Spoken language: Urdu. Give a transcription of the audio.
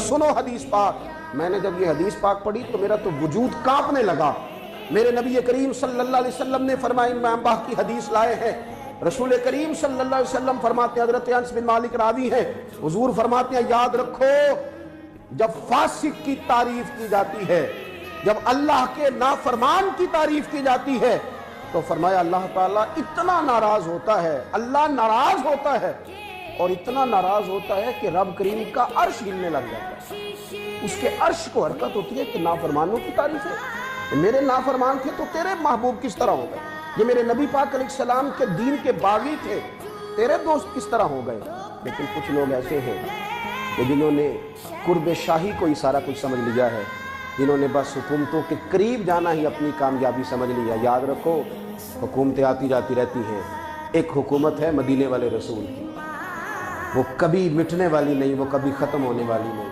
سنو حدیث پاک۔ میں نے جب یہ حدیث پاک پڑھی تو میرا تو وجود کانپنے لگا۔ میرے نبی کریم صلی اللہ علیہ وسلم نے فرمایا، امام باہ کی حدیث لائے ہیں، رسول کریم صلی اللہ علیہ وسلم فرماتے ہیں، حضرت انس بن مالک راوی ہیں، حضور فرماتے ہیں یاد رکھو جب فاسق کی تعریف کی جاتی ہے، جب اللہ کے نافرمان کی تعریف کی جاتی ہے تو فرمایا اللہ تعالیٰ اتنا ناراض ہوتا ہے، اللہ ناراض ہوتا ہے، اور اتنا ناراض ہوتا ہے کہ رب کریم کا عرش ہلنے لگ جاتا ہے، اس کے عرش کو حرکت ہوتی ہے کہ نافرمانوں کی تعریف ہے، میرے نافرمان تھے تو تیرے محبوب کس طرح ہو گئے، یہ میرے نبی پاک علیہ السلام کے دین کے باغی تھے، تیرے دوست کس طرح ہو گئے۔ لیکن کچھ لوگ ایسے ہیں کہ جنہوں نے قرب شاہی کو ہی سارا کچھ سمجھ لیا ہے، جنہوں نے بس حکومتوں کے قریب جانا ہی اپنی کامیابی سمجھ لیا۔ یاد رکھو حکومتیں آتی جاتی رہتی ہیں، ایک حکومت ہے مدینے والے رسول کی، وہ کبھی مٹنے والی نہیں، وہ کبھی ختم ہونے والی نہیں۔